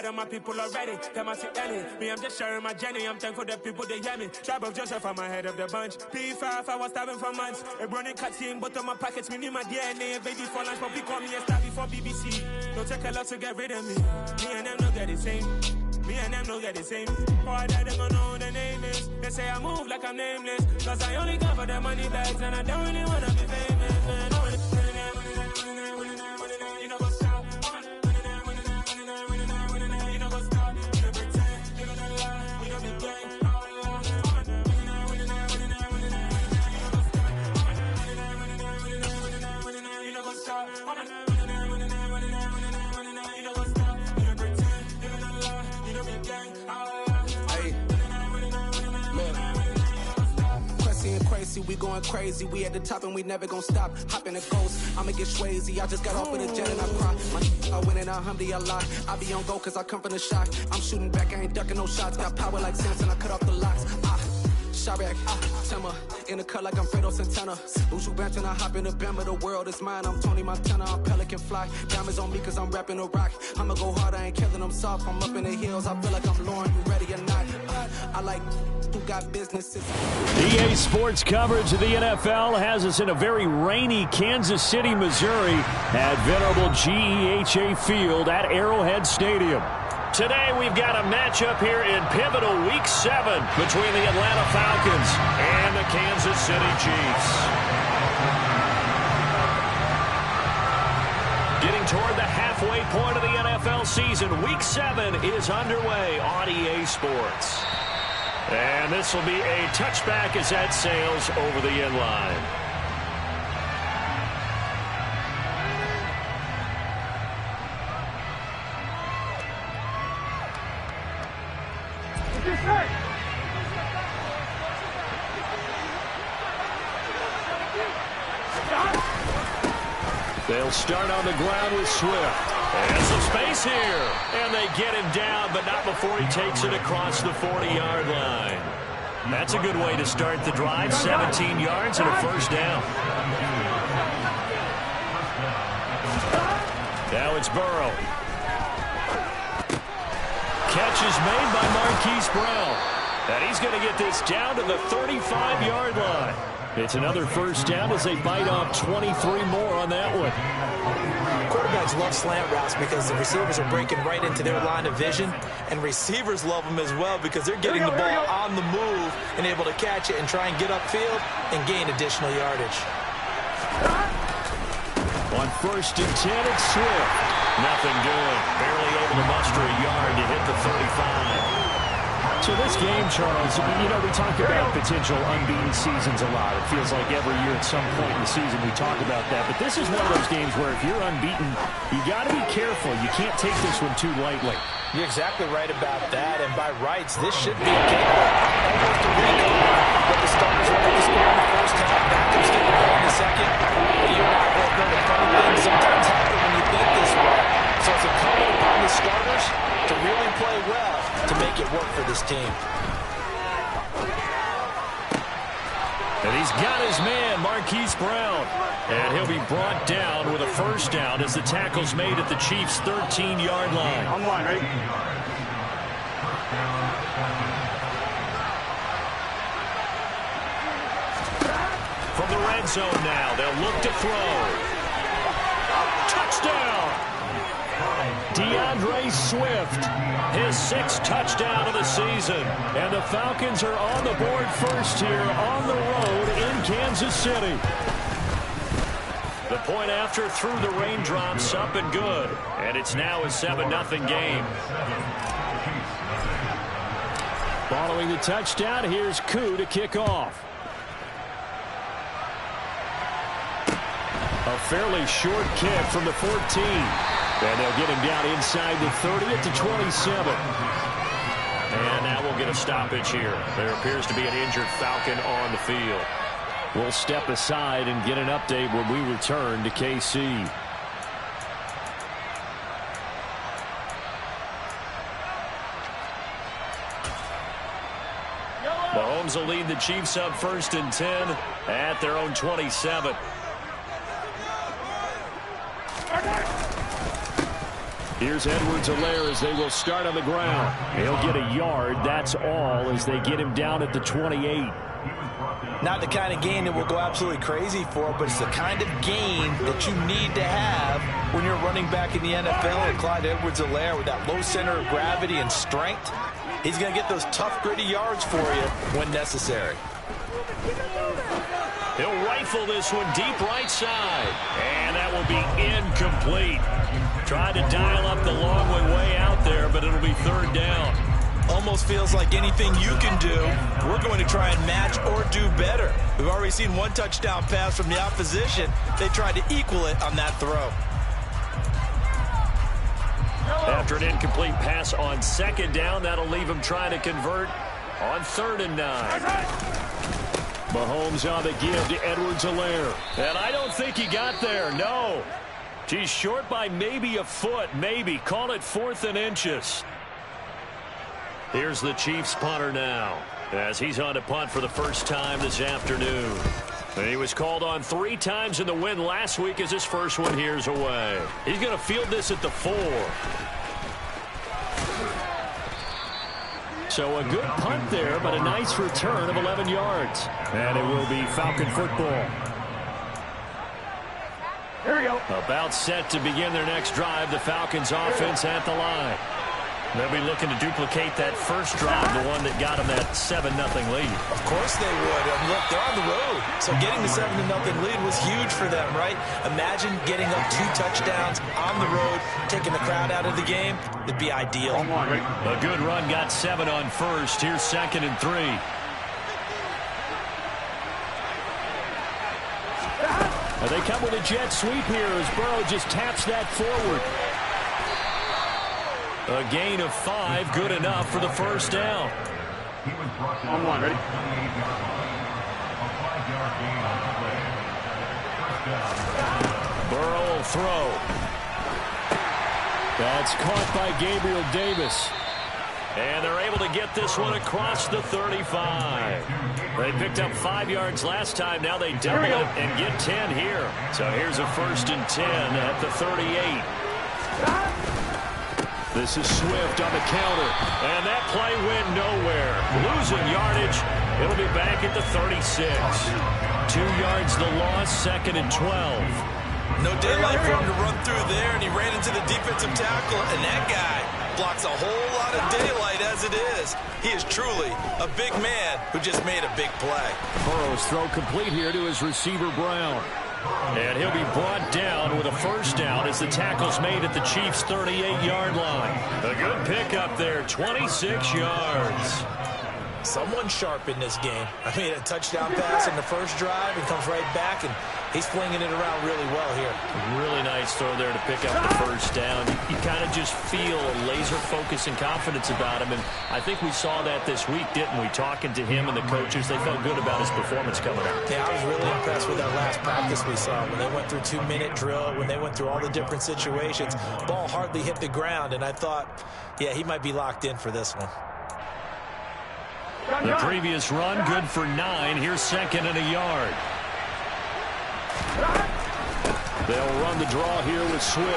lot of my people already. Them I see Ellie. Me, I'm just sharing my journey. I'm thankful that people, they hear me. Tribe of Joseph, I'm ahead of the bunch. P5, I was starving for months. A running cutscene, but on my pockets, me need my DNA. Baby for lunch, but call me a star before BBC. Don't take a lot to get rid of me. Me and them don't get the same. Me and them don't get the same. Boy, that they gonna know who the name is. They say I move like I'm nameless. Cause I only cover the money bags and I don't really wanna be famous, man. You know what's up? You know what's up? You don't pretend, you don't lie, you don't be gang. You know what's up? We going crazy, we at the top and we never gonna stop. Hop in the ghost, I'ma get swayzy. I just got off with a jet and I cry. I win and I humdy a lot. I be on go cause I come from the shot. I'm shooting back, I ain't ducking no shots. Got power like Samson, I cut off the locks. Sharek, Timmer, in the cut like I'm Fredo Santana. Buju Banton, I hop in the Bama, the world is mine. I'm Tony Montana, I'm Pelican Fly. Diamonds on me cause I'm rapping a rock. I'ma go hard, I ain't killing them soft. I'm up in the hills, I feel like I'm Lauren, you ready or not? I like who got businesses. EA Sports coverage of the NFL has us in a very rainy Kansas City, Missouri at venerable GEHA Field at Arrowhead Stadium. Today we've got a matchup here in pivotal Week 7 between the Atlanta Falcons and the Kansas City Chiefs. Getting toward the halfway point of the NFL season, Week 7 is underway on EA Sports. And this will be a touchback as that sails over the end line. They'll start on the ground with Swift. And some space here. And they get him down, but not before he takes it across the 40-yard line. That's a good way to start the drive. 17 yards and a first down. Now it's Burrow. Catch is made by Marquise Brown. And he's going to get this down to the 35-yard line. It's another first down as they bite off 23 more on that one. Quarterbacks love slant routes because the receivers are breaking right into their line of vision, and receivers love them as well because they're getting the ball on the move and able to catch it and try and get upfield and gain additional yardage. On 1st and 10, it's Swift. Nothing doing. Barely able to muster a yard to hit the 35. So this game, Charles, you know, we talk about potential unbeaten seasons a lot. It feels like every year at some point in the season we talk about that. But this is one of those games where if you're unbeaten, you got to be careful. You can't take this one too lightly. You're exactly right about that. And by rights, this should be a game almost a recall. But the starters were able to score in the first half. Backups get the ball in the second. But you and I both know the funny things sometimes happen when you think this way. So it's incumbent upon the starters to really play well to make it work for this team. And he's got his man, Marquise Brown. And he'll be brought down with a first down as the tackle's made at the Chiefs' 13-yard line. On the line, right? From the red zone now, they'll look to throw. Touchdown! DeAndre Swift, his 6th touchdown of the season. And the Falcons are on the board first here on the road in Kansas City. The point after through the raindrops up and good. And it's now a 7-0 game. Following the touchdown, here's Koo to kick off. A fairly short kick from the 14. And they'll get him down inside the 30 at the 27. And now we'll get a stoppage here. There appears to be an injured Falcon on the field. We'll step aside and get an update when we return to KC. Mahomes will lead the Chiefs up 1st and 10 at their own 27. Here's Edwards-Helaire as they will start on the ground. He'll get a yard. That's all as they get him down at the 28. Not the kind of gain that we'll go absolutely crazy for, but it's the kind of gain that you need to have when you're running back in the NFL. And Clyde Edwards-Helaire, with that low center of gravity and strength, he's going to get those tough, gritty yards for you when necessary. He'll rifle this one deep right side. And that will be incomplete. Tried to dial up the long way out there, but it'll be third down. Almost feels like anything you can do, we're going to try and match or do better. We've already seen one touchdown pass from the opposition. They tried to equal it on that throw. After an incomplete pass on second down, that'll leave him trying to convert on 3rd and 9. Mahomes on the give to Edwards-Helaire. And I don't think he got there, no. He's short by maybe a foot, maybe. Call it 4th and inches. Here's the Chiefs punter now as he's on to punt for the first time this afternoon. And he was called on 3 times in the win last week as his first one here's away. He's going to field this at the 4. So a good punt there, but a nice return of 11 yards. And it will be Falcon football. Here we go. About set to begin their next drive. The Falcons offense at the line. They'll be looking to duplicate that first drive, the one that got them that 7-0 lead. Of course they would. Look, they're on the road. So getting the 7-0 lead was huge for them, right? Imagine getting up 2 touchdowns on the road, taking the crowd out of the game. It'd be ideal. A good run got 7 on first. Here's 2nd and 3. And they come with a jet sweep here as Burrow just taps that forward. A gain of 5, good enough for the first down. On 1, ready? Burrow will throw. That's caught by Gabriel Davis. And they're able to get this one across the 35. They picked up 5 yards last time. Now they double it and get 10 here. So here's a 1st and 10 at the 38. This is Swift on the counter. And that play went nowhere. Losing yardage. It'll be back at the 36. 2 yards the loss, 2nd and 12. No daylight for him to run through there, and he ran into the defensive tackle, and that guy blocks a whole lot of daylight as it is. He is truly a big man who just made a big play. Burrow's throw complete here to his receiver, Brown. And he'll be brought down with a first down as the tackle's made at the Chiefs' 38-yard line. A good pickup there, 26 yards. Someone sharp in this game. I mean, a touchdown pass in the first drive and comes right back, and he's flinging it around really well here. Really nice throw there to pick up the first down. You kind of just feel a laser focus and confidence about him, and I think we saw that this week, didn't we? Talking to him and the coaches, they felt good about his performance coming out. Yeah, I was really impressed with that last practice we saw when they went through 2-minute drill, when they went through all the different situations. Ball hardly hit the ground, and I thought, yeah, he might be locked in for this one. The previous run, good for 9. Here's 2nd and a yard. They'll run the draw here with Swift.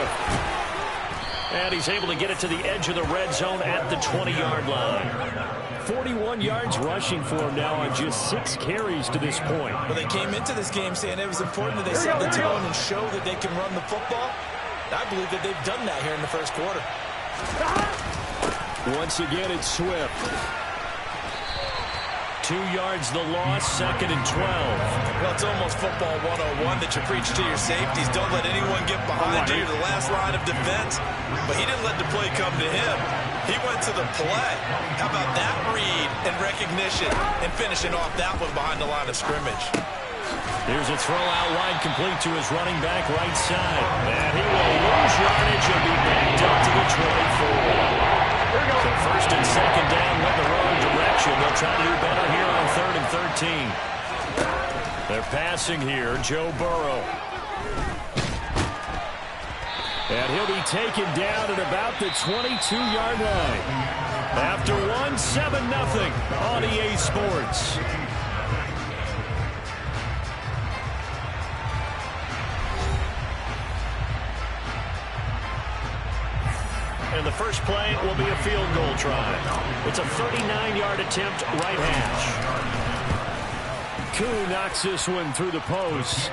And he's able to get it to the edge of the red zone at the 20-yard line. 41 yards rushing for him now on just 6 carries to this point. Well, they came into this game saying it was important that they set the tone and show that they can run the football. I believe that they've done that here in the first quarter. Once again, it's Swift. 2 yards the loss, 2nd and 12. Well, it's almost football 101 that you preach to your safeties. Don't let anyone get behind you. You're the last line of defense. But he didn't let the play come to him. He went to the play. How about that read and recognition and finishing off that one behind the line of scrimmage? Here's a throw out wide complete to his running back right side. And he will lose yardage and be backed up to the 24. So 1st and 2nd down went the wrong direction. They'll try to do better here on 3rd and 13. They're passing here, Joe Burrow. And he'll be taken down at about the 22-yard line. After one, 7-0 on EA Sports. first play will be a field goal try. It's a 39-yard attempt right hash. Koo knocks this one through the post.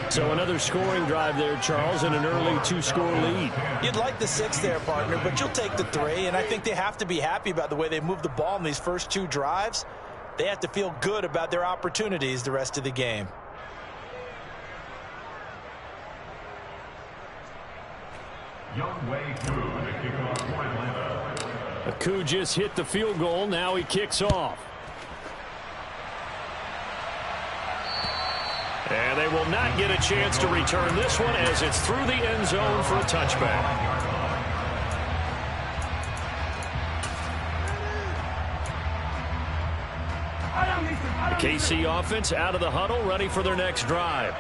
So another scoring drive there, Charles, and an early 2-score lead. You'd like the 6 there, partner, but you'll take the 3, and I think they have to be happy about the way they moved the ball in these first 2 drives. They have to feel good about their opportunities the rest of the game. Koo just hit the field goal. Now he kicks off. And they will not get a chance to return this one as it's through the end zone for a touchback. The KC offense out of the huddle, ready for their next drive.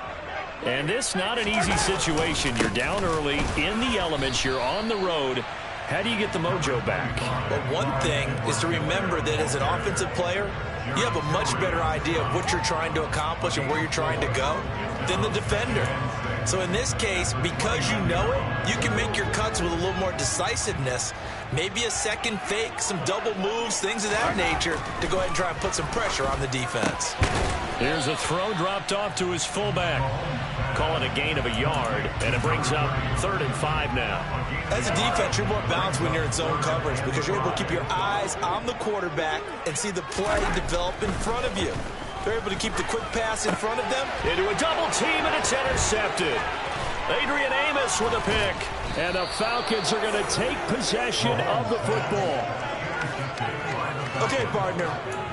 And this not an easy situation. You're down early, in the elements, you're on the road. How do you get the mojo back? Well, one thing is to remember that as an offensive player, you have a much better idea of what you're trying to accomplish and where you're trying to go than the defender. So in this case, because you know it, you can make your cuts with a little more decisiveness. Maybe a second fake, some double moves, things of that nature to go ahead and try and put some pressure on the defense. Here's a throw dropped off to his fullback. Call it a gain of a yard, and it brings up 3rd and 5 now. As a defense, you're more balanced when you're in zone coverage because you're able to keep your eyes on the quarterback and see the play develop in front of you. They're able to keep the quick pass in front of them. Into a double team, and it's intercepted. Adrian Amos with a pick. And the Falcons are going to take possession of the football. Okay, partner,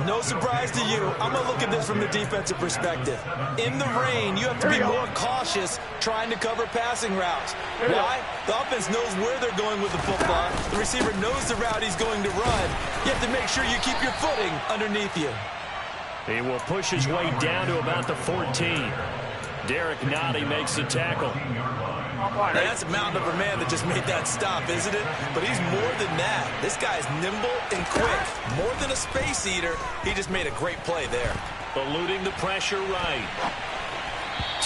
no surprise to you. I'm going to look at this from the defensive perspective. In the rain, you have to be more cautious trying to cover passing routes. Why? The offense knows where they're going with the football. The receiver knows the route he's going to run. You have to make sure you keep your footing underneath you. He will push his way down to about the 14. Derek Noddy makes the tackle. Now, that's a mountain of a man that just made that stop, isn't it? But he's more than that. This guy's nimble and quick. More than a space eater, he just made a great play there. Eluding the pressure right.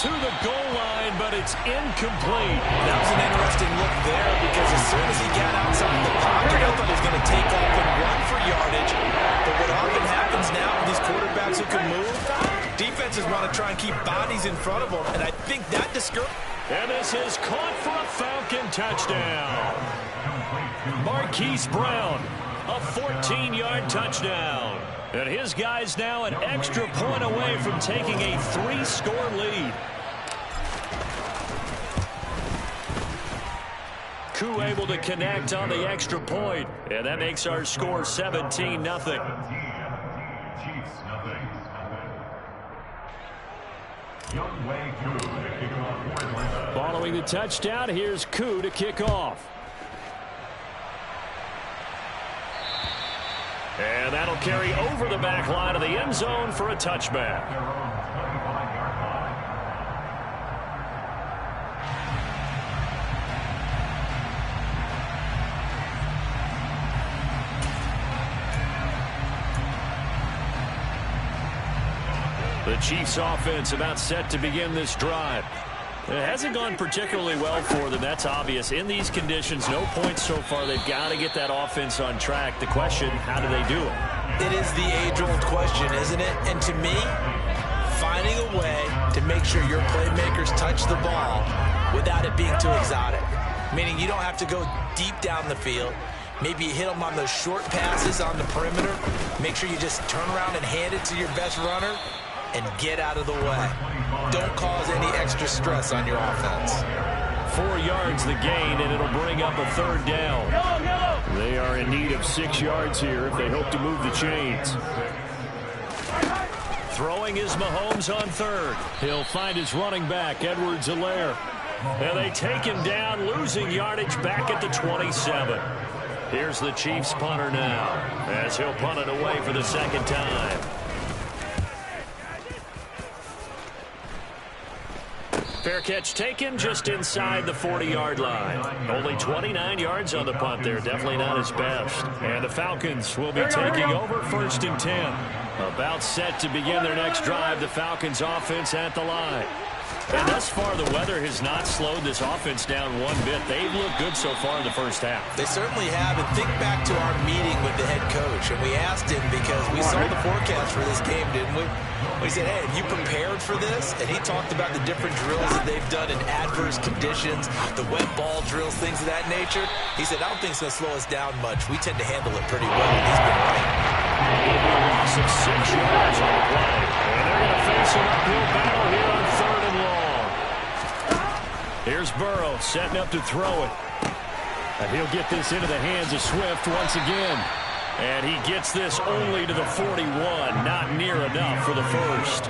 To the goal line, but it's incomplete. That was an interesting look there because as soon as he got outside the pocket, I thought he was going to take off and run for yardage. But what often happens now with these quarterbacks who can move, defenses want to try and keep bodies in front of them, and I think that discourages. And this is caught for a Falcon touchdown. Marquise Brown, a 14-yard touchdown. And his guys now an extra point away from taking a 3-score lead. Koo able to connect on the extra point. And that makes our score 17-0. Following the touchdown, here's Koo to kick off. And that'll carry over the back line of the end zone for a touchback. The Chiefs offense about set to begin this drive. It hasn't gone particularly well for them. That's obvious. In these conditions, no points so far. They've got to get that offense on track. The question, how do they do it? It is the age-old question, isn't it? And to me, finding a way to make sure your playmakers touch the ball without it being too exotic. Meaning you don't have to go deep down the field. Maybe you hit them on those short passes on the perimeter. Make sure you just turn around and hand it to your best runner and get out of the way. Don't cause any extra stress on your offense. 4 yards the gain, and it'll bring up a 3rd down. They are in need of 6 yards here if they hope to move the chains. Throwing is Mahomes on 3rd. He'll find his running back, Edwards-Helaire. And they take him down, losing yardage back at the 27. Here's the Chiefs punter now, as he'll punt it away for the 2nd time. Fair catch taken just inside the 40-yard line. Only 29 yards on the punt there. Definitely not his best. And the Falcons will be taking over 1st and 10. About set to begin their next drive. The Falcons offense at the line. And thus far, the weather has not slowed this offense down one bit. They've looked good so far in the first half. They certainly have. And think back to our meeting with the head coach. And we asked him because we saw the forecast for this game, didn't we? We said, hey, have you prepared for this? And he talked about the different drills that they've done in adverse conditions, the wet ball drills, things of that nature. He said, I don't think it's going to slow us down much. We tend to handle it pretty well. And he's been right. Loss of 6 yards on the play. And they're going to face an uphill battle here on 3rd and long. Here's Burrow setting up to throw it. And he'll get this into the hands of Swift once again. And he gets this only to the 41. Not near enough for the first.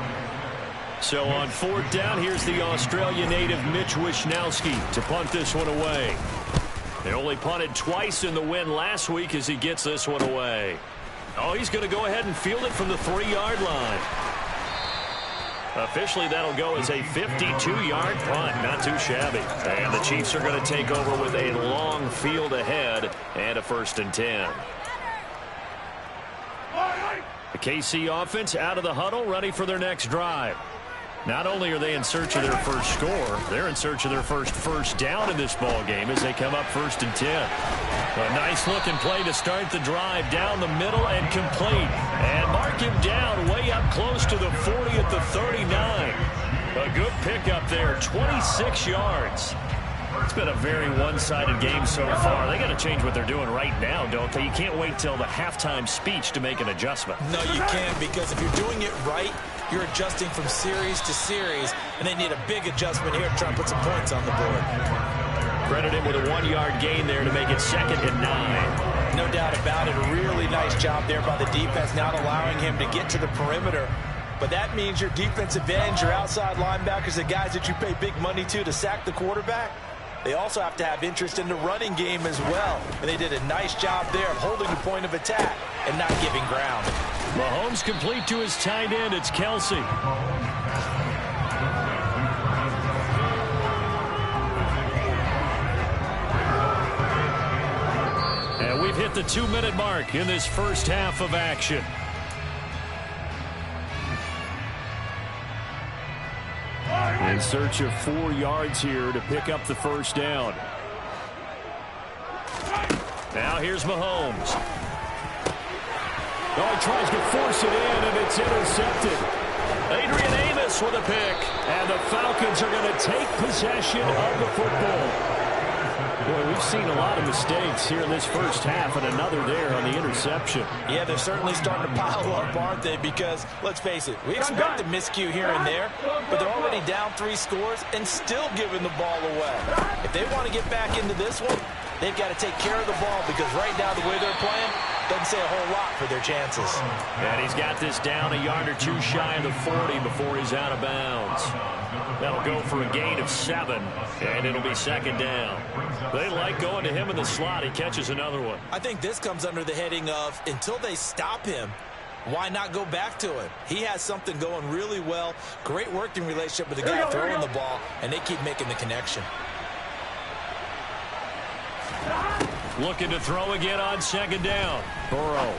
So on 4th down, here's the Australia native Mitch Wishnowski to punt this one away. They only punted twice in the win last week as he gets this one away. Oh, he's going to go ahead and field it from the 3-yard line. Officially, that'll go as a 52-yard punt. Not too shabby. And the Chiefs are going to take over with a long field ahead and a 1st and 10. The KC offense out of the huddle, ready for their next drive. Not only are they in search of their first score, they're in search of their first down in this ball game as they come up 1st and 10. A nice-looking play to start the drive down the middle and complete. And mark him down way up close to the 40 at the 39. A good pickup there, 26 yards. It's been a very one-sided game so far. They got to change what they're doing right now, don't they? You can't wait till the halftime speech to make an adjustment. No, you can't, because if you're doing it right, you're adjusting from series to series, and they need a big adjustment here to try and put some points on the board. Credit him with a 1-yard gain there to make it 2nd and 9. No doubt about it. A really nice job there by the defense, not allowing him to get to the perimeter. But that means your defensive ends, your outside linebackers, the guys that you pay big money to sack the quarterback, they also have to have interest in the running game as well. And they did a nice job there of holding the point of attack and not giving ground. Mahomes complete to his tight end. It's Kelsey. And we've hit the 2-minute mark in this first half of action. In search of 4 yards here to pick up the first down. Now here's Mahomes. Oh, he tries to force it in, and it's intercepted. Adrian Amos with a pick. And the Falcons are going to take possession of the football. Boy, we've seen a lot of mistakes here in this first half, and another there on the interception. Yeah, they're certainly starting to pile up, aren't they? Because, let's face it, we expect a miscue here and there, but they're already down 3 scores and still giving the ball away. If they want to get back into this one, they've got to take care of the ball, because right now the way they're playing doesn't say a whole lot for their chances. And he's got this down a yard or 2 shy of the 40 before he's out of bounds. That'll go for a gain of 7, and it'll be 2nd down. They like going to him in the slot. He catches another one. I think this comes under the heading of, until they stop him, why not go back to it? He has something going really well. Great working relationship with the guy throwing the ball, and they keep making the connection. Looking to throw again on 2nd down. Burrow.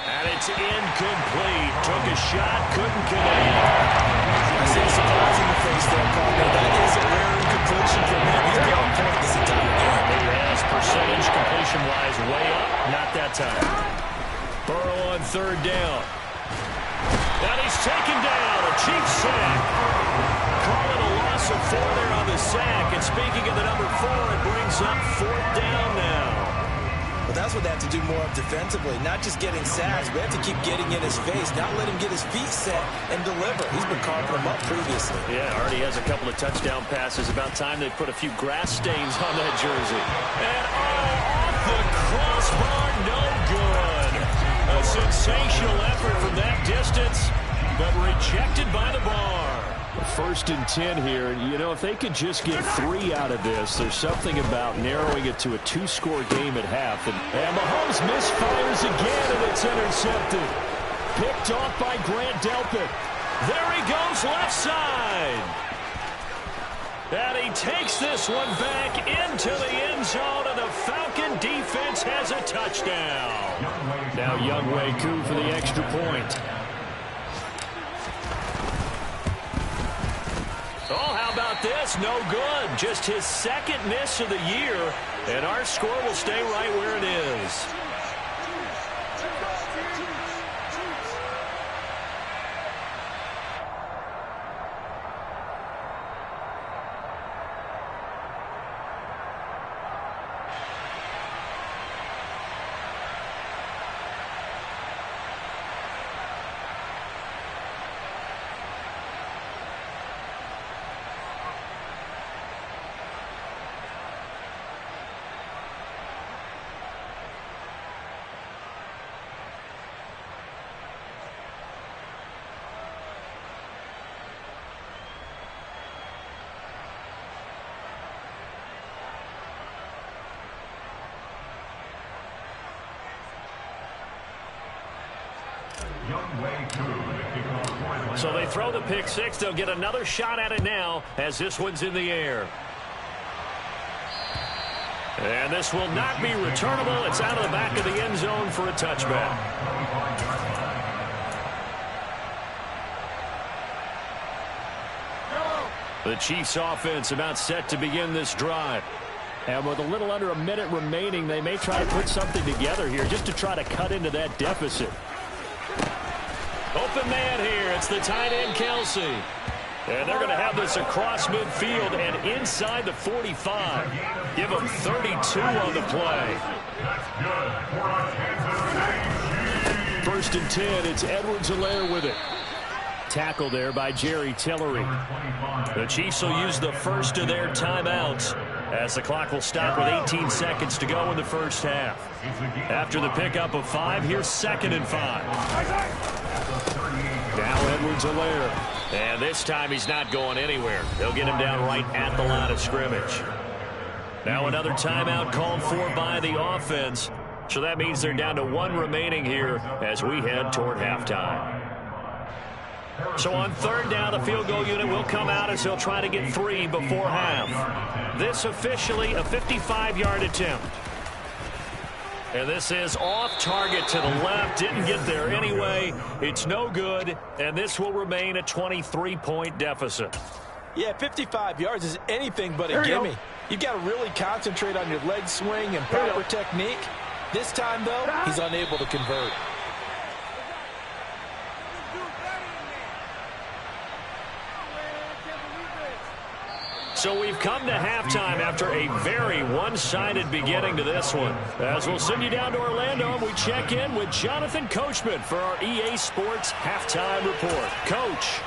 And it's incomplete. Took a shot, couldn't connect. I see a surprise in the face there, partner. That is a rare incompletion from him. He's been on point this entire game. He has percentage completion-wise way up. Not that time. Burrow on 3rd down. And he's taken down. A Chiefs sack. Call it a loss of 4 there on the sack. And speaking of the number 4, it brings up 4th down now. Well, that's what they have to do more of defensively. Not just getting sacks, but they have to keep getting in his face. Not let him get his feet set and deliver. He's been carving them up previously. Yeah, already has a couple of touchdown passes. About time they put a few grass stains on that jersey. And off the crossbar, no good. A sensational effort from that distance, but rejected by the bar. 1st and 10 here. You know, if they could just get 3 out of this, there's something about narrowing it to a 2-score game at half. And Mahomes misfires again, and it's intercepted. Picked off by Grant Delpit. There he goes, left side. And he takes this one back into the end zone, and the Falcon defense has a touchdown. Now Younghoe Koo for the extra point. about this? No good. Just his second miss of the year, and our score will stay right where it is. So they throw the pick six. They'll get another shot at it now as this one's in the air. And this will not be returnable. It's out of the back of the end zone for a touchback. The Chiefs offense about set to begin this drive. And with a little under a minute remaining, they may try to put something together here just to try to cut into that deficit. Open man here. It's the tight end, Kelsey. And they're going to have this across midfield and inside the 45. Give them 32 on the play. First and 10. It's Edwards-Helaire with it. Tackle there by Jerry Tillery. The Chiefs will use the first of their timeouts as the clock will stop with 18 seconds to go in the first half. After the pickup of 5, here's 2nd and 5. Now Edwards-Helaire. And this time he's not going anywhere. They'll get him down right at the line of scrimmage. Now another timeout called for by the offense. So that means they're down to 1 remaining here as we head toward halftime. So on 3rd down, the field goal unit will come out as he'll try to get 3 before half. This officially a 55-yard attempt. And this is off target to the left. Didn't get there anyway. It's no good, and this will remain a 23-point deficit. Yeah, 55 yards is anything but a gimme. You've got to really concentrate on your leg swing and proper technique. This time, though, he's unable to convert. So we've come to halftime after a very one-sided beginning to this one. As we'll send you down to Orlando, and we check in with Jonathan Coachman for our EA Sports Halftime Report. Coach.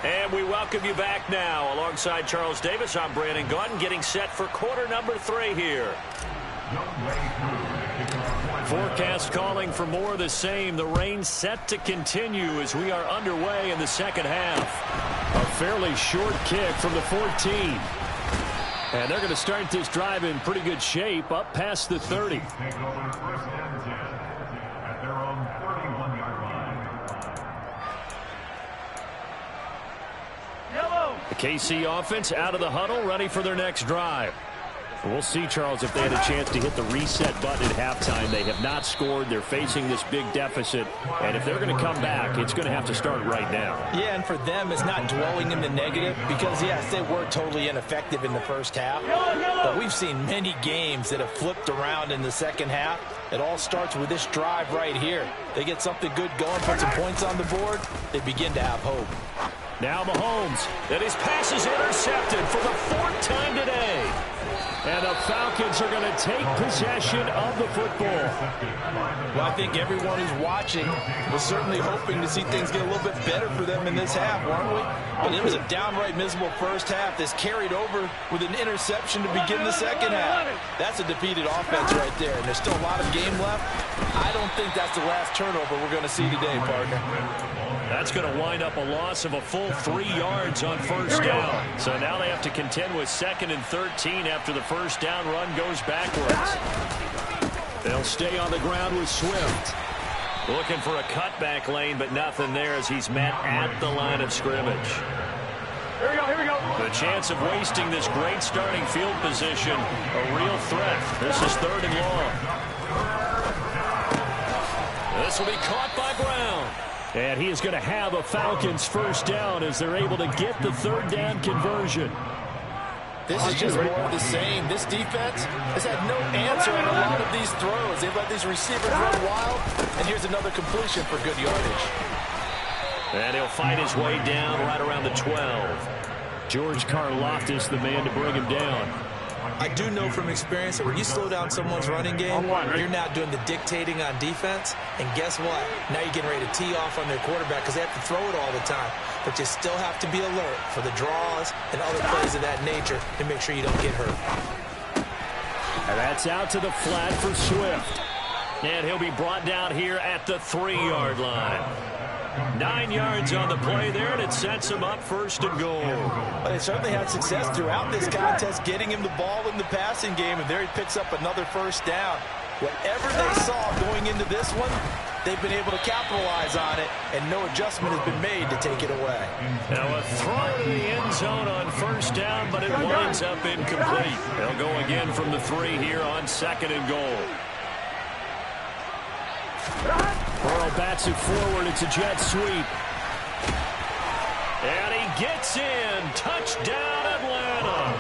And we welcome you back now. Alongside Charles Davis, I'm Brandon Gaudin, getting set for quarter number 3 here. Forecast calling for more of the same. The rain set to continue as we are underway in the second half. A fairly short kick from the 14. And they're going to start this drive in pretty good shape, up past the 30. The KC offense out of the huddle, ready for their next drive. We'll see, Charles, if they had a chance to hit the reset button at halftime. They have not scored. They're facing this big deficit. And if they're going to come back, it's going to have to start right now. Yeah, and for them, it's not dwelling in the negative because, yes, they were totally ineffective in the first half. But we've seen many games that have flipped around in the second half. It all starts with this drive right here. They get something good going, put some points on the board, they begin to have hope. Now Mahomes, and his pass is intercepted for the 4th time today. And the Falcons are going to take possession of the football. Well, I think everyone who's watching was certainly hoping to see things get a little bit better for them in this half, weren't we? But it was a downright miserable first half. This carried over with an interception to begin the second half. That's a defeated offense right there, and there's still a lot of game left. I don't think that's the last turnover we're going to see today, partner. That's going to wind up a loss of a full 3 yards on first down. So now they have to contend with 2nd and 13 after the first down run goes backwards. They'll stay on the ground with Swift. Looking for a cutback lane, but nothing there as he's met at the line of scrimmage. Here we go. The chance of wasting this great starting field position, a real threat. This is 3rd and long. This will be caught by Brown. And he is going to have a Falcons first down as they're able to get the 3rd down conversion. This is just more of the same. This defense has had no answer on a lot of these throws. They've let these receivers run wild, and here's another completion for good yardage. And he'll fight his way down right around the 12. George Karlaftis, the man to bring him down. I do know from experience that when you slow down someone's running game, you're now doing the dictating on defense. And guess what? Now you're getting ready to tee off on their quarterback because they have to throw it all the time. But you still have to be alert for the draws and other plays of that nature to make sure you don't get hurt. And that's out to the flat for Swift. And he'll be brought down here at the 3-yard line. 9 yards on the play there, and it sets him up 1st and goal. But they certainly had success throughout this contest getting him the ball in the passing game, and there he picks up another first down. Whatever they saw going into this one, they've been able to capitalize on it, and no adjustment has been made to take it away. Now a throw to the end zone on 1st down, but it winds up incomplete. They'll go again from the 3 here on 2nd and goal. Burrow bats it forward. It's a jet sweep. And he gets in. Touchdown, Atlanta.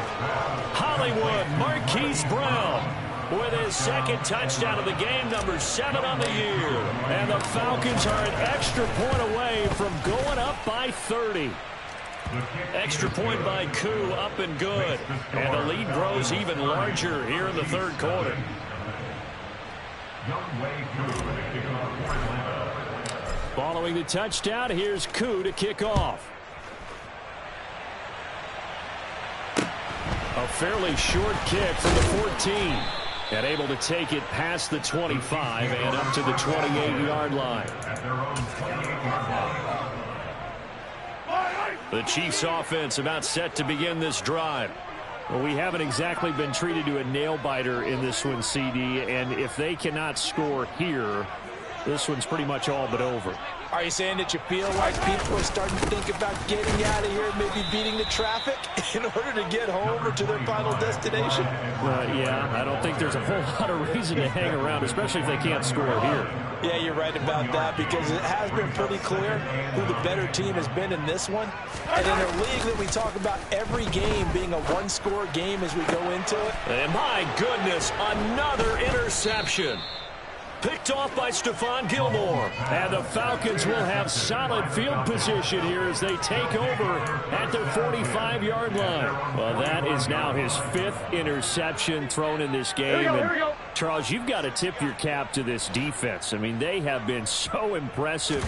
Hollywood Marquise Brown with his 2nd touchdown of the game, number 7 on the year. And the Falcons are an extra point away from going up by 30. Extra point by Koo, up and good. And the lead grows even larger here in the 3rd quarter. Following the touchdown, here's Koo to kick off. A fairly short kick from the 14. And able to take it past the 25 and up to the 28-yard line. The Chiefs offense about set to begin this drive. Well, we haven't exactly been treated to a nail-biter in this one, CD, and if they cannot score here, this one's pretty much all but over. Are you saying that you feel like people are starting to think about getting out of here, maybe beating the traffic in order to get home or to their final destination? Yeah, I don't think there's a whole lot of reason to hang around, especially if they can't score here. Yeah, you're right about that because it has been pretty clear who the better team has been in this one. And in a league that we talk about every game being a one-score game as we go into it. And my goodness, another interception. Picked off by Stephon Gilmore. And the Falcons will have solid field position here as they take over at their 45-yard line. Well, that is now his 5th interception thrown in this game. Here we go. Charles, you've got to tip your cap to this defense. I mean, they have been so impressive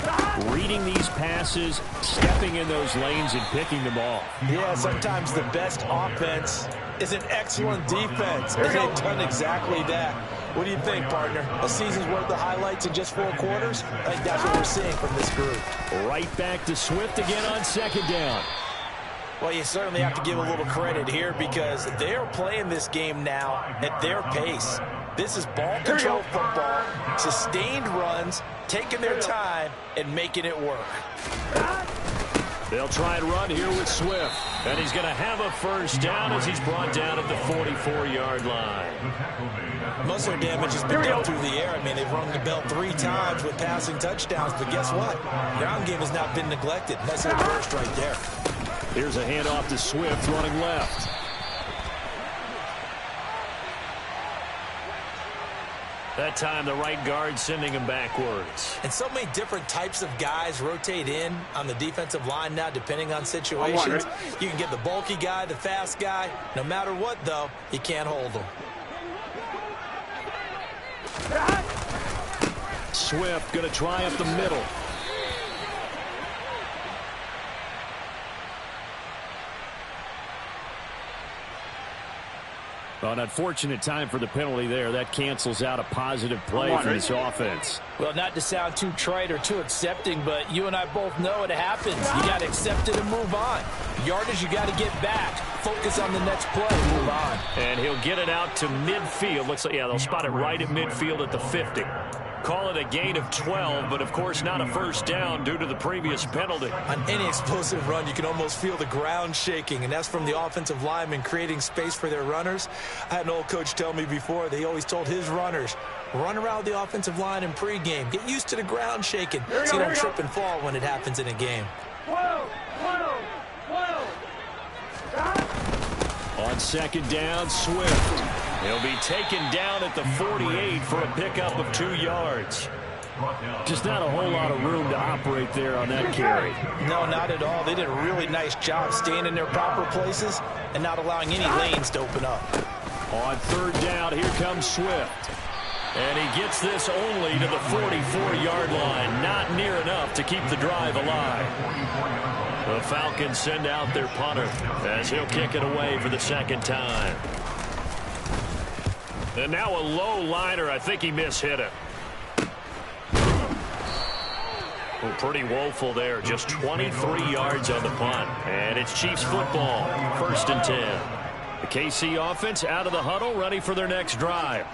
reading these passes, stepping in those lanes, and picking them off. Yeah, sometimes the best offense is an excellent defense, and they've done exactly that. What do you think, partner? A season's worth of highlights in just 4 quarters? I think that's what we're seeing from this group. Right back to Swift again on 2nd down. Well, you certainly have to give a little credit here because they're playing this game now at their pace. This is ball control football, sustained runs, taking their time, and making it work. They'll try and run here with Swift. And he's going to have a first down as he's brought down at the 44-yard line. Most of their damage has been done through the air. I mean, they've rung the bell 3 times with passing touchdowns. But guess what? Ground game has not been neglected. That's their burst right there. Here's a handoff to Swift running left. That time the right guard sending him backwards. And so many different types of guys rotate in on the defensive line now depending on situations. You can get the bulky guy, the fast guy. No matter what, though, you can't hold them. Swift going to try up the middle. An unfortunate time for the penalty there. That cancels out a positive play for this offense. Well, not to sound too trite or too accepting, but you and I both know it happens. You got to accept it and move on. Yardage, you got to get back. Focus on the next play and move on. And he'll get it out to midfield. Looks like, yeah, they'll spot it right at midfield at the 50. Call it a gain of 12, but of course not a first down due to the previous penalty. On any explosive run, you can almost feel the ground shaking, and that's from the offensive linemen creating space for their runners. I had an old coach tell me before, they always told his runners, run around the offensive line in pregame. Get used to the ground shaking so you don't trip and fall when it happens in a game. On second down, Swift. He'll be taken down at the 48 for a pickup of 2 yards. Just not a whole lot of room to operate there on that carry. No, not at all. They did a really nice job staying in their proper places and not allowing any lanes to open up. On third down, here comes Swift. And he gets this only to the 44-yard line. Not near enough to keep the drive alive. The Falcons send out their punter as he'll kick it away for the second time. And now a low liner. I think he mishit it. Well, pretty woeful there. Just 23 yards on the punt. And it's Chiefs football. 1st and 10. The KC offense out of the huddle, ready for their next drive.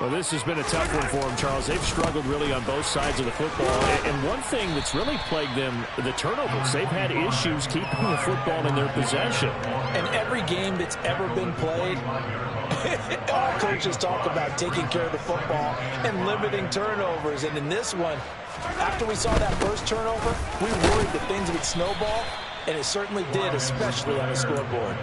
Well, this has been a tough one for them, Charles. They've struggled really on both sides of the football. And one thing that's really plagued them, the turnovers. They've had issues keeping the football in their possession. And every game that's ever been played, all coaches talk about taking care of the football and limiting turnovers. And in this one, after we saw that first turnover, we worried that things would snowball, and it certainly did, especially on the scoreboard.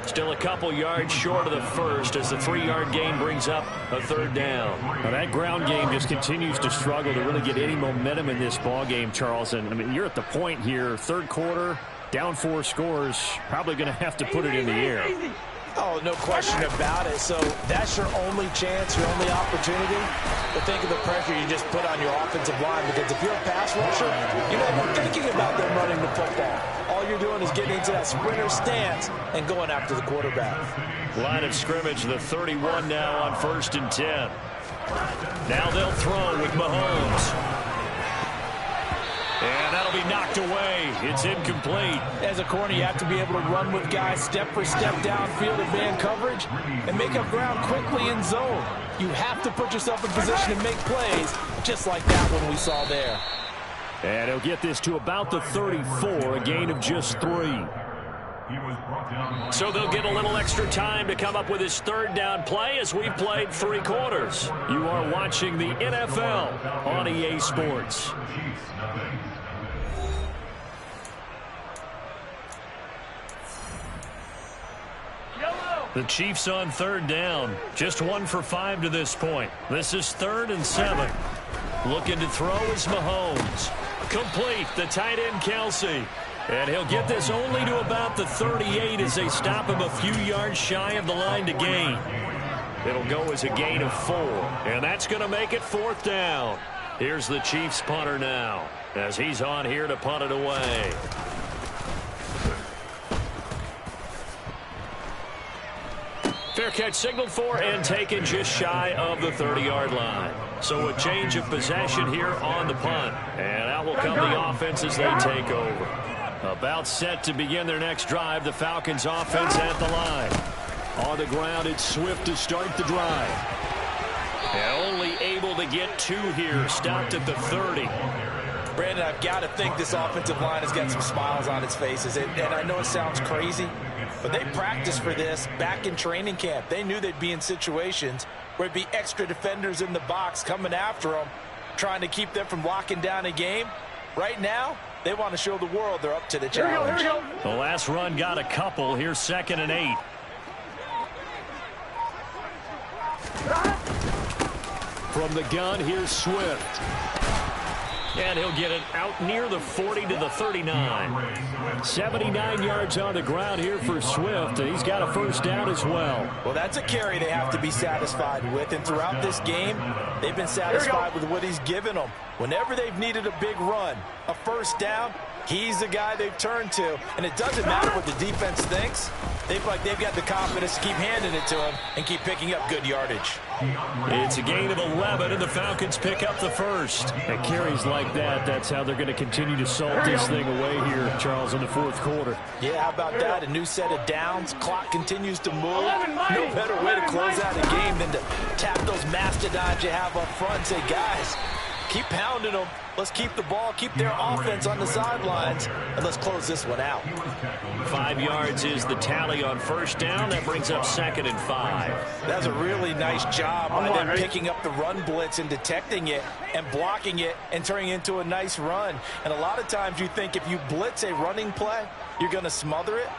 Still a couple yards short of the first as the 3-yard gain brings up a third down. Now that ground game just continues to struggle to really get any momentum in this ball game, Charles. And I mean, you're at the point here, third quarter, down 4 scores, probably going to have to put it in the air. Oh, no question about it. So that's your only chance, your only opportunity. But think of the pressure you just put on your offensive line, because if you're a pass rusher, you're not even thinking about them running the football. All you're doing is getting into that sprinter stance and going after the quarterback. Line of scrimmage, the 31 now on 1st and 10. Now they'll throw with Mahomes. And that'll be knocked away. It's incomplete. As a corner, you have to be able to run with guys step for step downfield in man coverage and make up ground quickly in zone. You have to put yourself in position to make plays, just like that one we saw there. And he'll get this to about the 34, a gain of just 3. So they'll get a little extra time to come up with his third down play as we've played 3 quarters. You are watching the NFL on EA Sports. The Chiefs on third down. Just 1 for 5 to this point. This is 3rd and 7. Looking to throw is Mahomes. Complete, the tight end Kelsey. And he'll get this only to about the 38 as they stop him a few yards shy of the line to gain. It'll go as a gain of 4. And that's going to make it 4th down. Here's the Chiefs punter now as he's on here to punt it away. Fair catch signaled for and taken just shy of the 30-yard line. So a change of possession here on the punt. And out will come the offense as they take over. About set to begin their next drive. The Falcons offense at the line. On the ground, it's Swift to start the drive. And only able to get 2 here. Stopped at the 30. Brandon, I've got to think this offensive line has got some smiles on its faces. And I know it sounds crazy, but they practiced for this back in training camp. They knew they'd be in situations where it'd be extra defenders in the box coming after them, trying to keep them from locking down a game. Right now, they want to show the world they're up to the challenge. Here we go. The last run got a couple. Here's 2nd and 8. From the gun, here's Swift. And he'll get it out near the 40 to the 39. 79 yards on the ground here for Swift, and he's got a first down as well. Well, that's a carry they have to be satisfied with, and throughout this game, they've been satisfied with what he's given them. Whenever they've needed a big run, a first down, he's the guy they've turned to. And it doesn't matter what the defense thinks. They feel like they've got the confidence to keep handing it to him and keep picking up good yardage. It's a gain of 11, and the Falcons pick up the first. And carries like that, that's how they're going to continue to salt this thing away here, Charles, in the fourth quarter. Yeah, how about that? A new set of downs. Clock continues to move. No better way to close out a game than to tap those mastodons you have up front and say, guys, keep pounding them. Let's keep the ball, keep their offense on the sidelines, and let's close this one out. 5 yards is the tally on first down. That brings up 2nd and 5. That's a really nice job by them picking up the run blitz and detecting it and blocking it and turning it into a nice run. And a lot of times you think if you blitz a running play, you're going to smother it.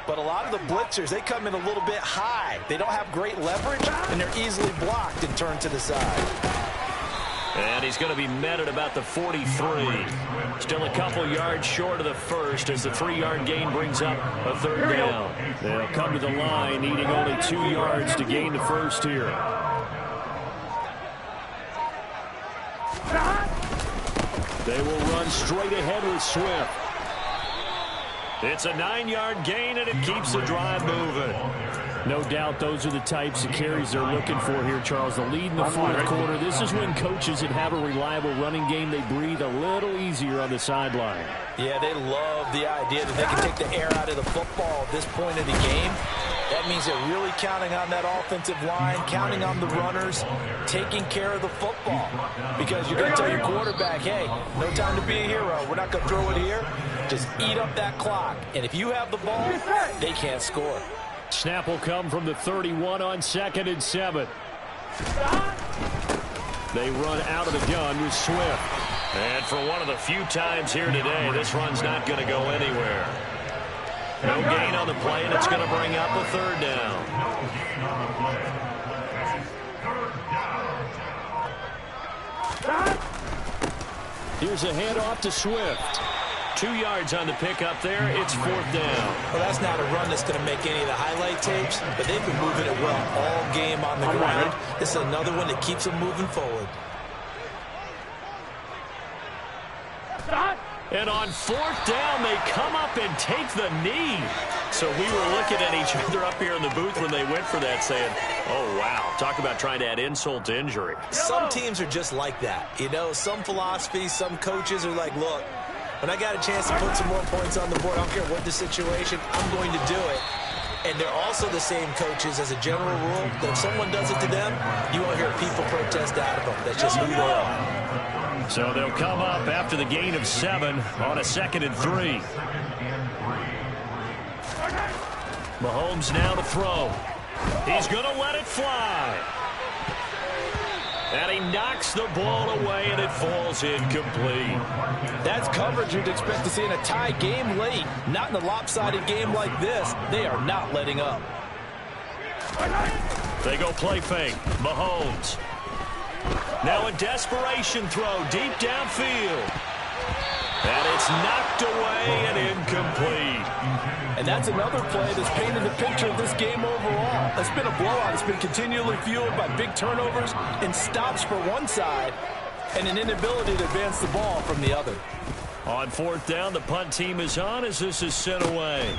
But a lot of the blitzers, they come in a little bit high. They don't have great leverage, and they're easily blocked and turned to the side. And he's going to be met at about the 43. Still a couple yards short of the first as the 3-yard gain brings up a 3rd down. They'll come to the line needing only 2 yards to gain the first here. They will run straight ahead with Swift. It's a 9-yard gain, and it keeps the drive moving. No doubt those are the types of carries they're looking for here, Charles. The lead in the fourth quarter. This is when coaches that have a reliable running game, they breathe a little easier on the sideline. Yeah, they love the idea that they can take the air out of the football at this point of the game. That means they're really counting on that offensive line, counting on the runners, taking care of the football. Because you're going to tell your quarterback, hey, no time to be a hero. We're not going to throw it here. Just eat up that clock. And if you have the ball, they can't score. Snap will come from the 31 on 2nd and 7. They run out of the gun with Swift. And for one of the few times here today, this run's not going to go anywhere. No gain on the play, and it's going to bring up a 3rd down. Here's a handoff to Swift. 2 yards on the pickup there. It's 4th down. Well, that's not a run that's going to make any of the highlight tapes, but they've been moving it well all game on the ground. This is another one that keeps them moving forward. And on 4th down, they come up and take the knee. So we were looking at each other up here in the booth when they went for that, saying, oh, wow, talk about trying to add insult to injury. Some teams are just like that. You know, some philosophies, some coaches are like, look, when I got a chance to put some more points on the board, I don't care what the situation, I'm going to do it. And they're also the same coaches as a general rule that if someone does it to them, you won't hear people protest out of them. That's just who they are. So they'll come up after the gain of 7 on a 2nd and 3. Mahomes now to throw. He's going to let it fly. And he knocks the ball away, and it falls incomplete. That's coverage you'd expect to see in a tie game late. Not in a lopsided game like this. They are not letting up. They go play fake. Mahomes. Now a desperation throw deep downfield. And it's knocked away and incomplete. And that's another play that's painted the picture of this game overall. It's been a blowout. It's been continually fueled by big turnovers and stops for one side and an inability to advance the ball from the other. On 4th down, the punt team is on as this is sent away.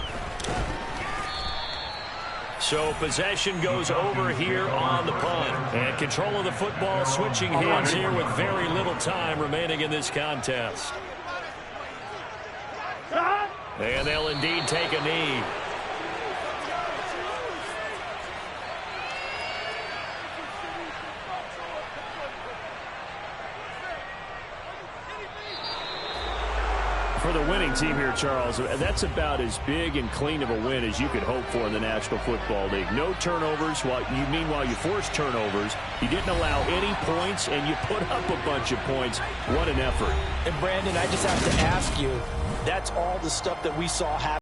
So possession goes over here on the punt. And control of the football switching hands here with very little time remaining in this contest. And they'll indeed take a knee. For the winning team here, Charles, that's about as big and clean of a win as you could hope for in the National Football League. No turnovers. Meanwhile, you forced turnovers. You didn't allow any points, and you put up a bunch of points. What an effort. And, Brandon, I just have to ask you, that's all the stuff that we saw happen.